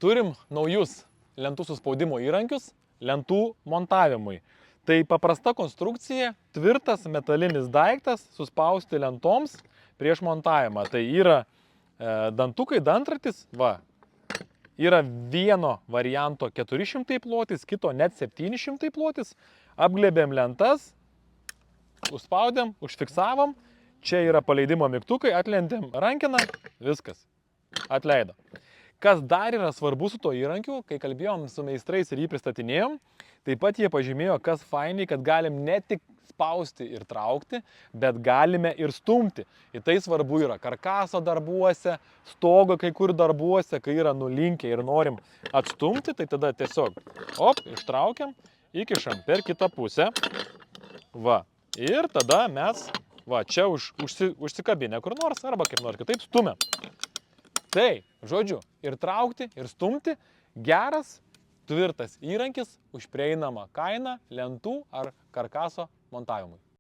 Turim naujus lentų suspaudimo įrankius lentų montavimui. Tai paprasta konstrukcija, tvirtas metalinis daiktas suspausti lentoms prieš montavimą. Tai yra dantukai, dantratis, va, yra vieno varianto 400 plotis, kito net 700 plotis. Apglėbėm lentas, užspaudėm, užfiksavom, čia yra paleidimo mygtukai, atlentėm rankeną, viskas, atleido. Kas dar yra svarbu su to įrankiu, kai kalbėjom su meistrais ir jį pristatinėjom, taip pat jie pažymėjo, kas fainiai, kad galim ne tik spausti ir traukti, bet galime ir stumti. Ir tai svarbu yra karkaso darbuose, stogo kai kur darbuose, kai yra nulinkę ir norim atstumti, tai tada tiesiog, ištraukiam, įkišam per kitą pusę, va, ir tada mes, va, čia užsikabinę kur nors, arba kaip nors kitaip stumėm. Tai, žodžiu, ir traukti, ir stumti geras, tvirtas įrankis už prieinamą kainą lentų ar karkaso montavimui.